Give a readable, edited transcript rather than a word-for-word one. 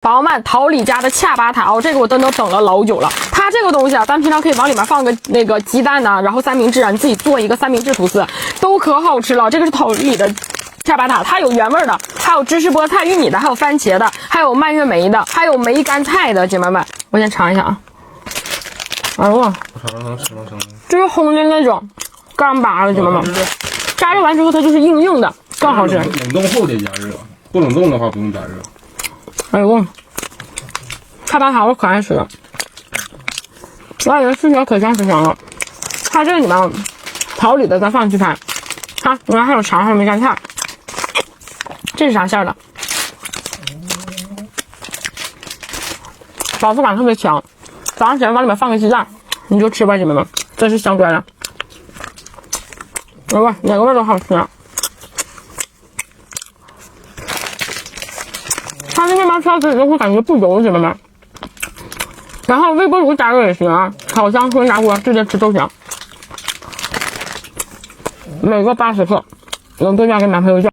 宝宝们，桃李家的恰巴塔哦，这个我等了老久了。它这个东西啊，咱平常可以往里面放个那个鸡蛋呐、然后三明治啊，你自己做一个三明治吐司，都可好吃了。这个是桃李的恰巴塔，它有原味的，还有芝士菠菜、玉米的，还有番茄的，还有蔓越莓的，还有梅干菜的。姐妹们，我先尝一下啊。哎呦，我尝尝能吃吗？就是烘的那种干巴的，姐妹们，加热完之后它就是硬硬的，更好吃。冷冻后得加热，不冷冻的话不用加热。哎呦，恰巴塔我可爱吃了，我感觉吃起来可香可香了。它这里面桃李的再放鸡排，看里面还有肠还有梅干菜。这是啥馅的？饱腹感特别强，早上起来往里面放个鸡蛋，你就吃吧，姐妹们，这是香乖的。哎呦，哪个味都好吃啊！它的面包吃到嘴里会感觉不油，姐妹们。然后微波炉加热也行啊，烤箱、空气炸锅直接吃都行。每个80克，能兑价给男朋友券。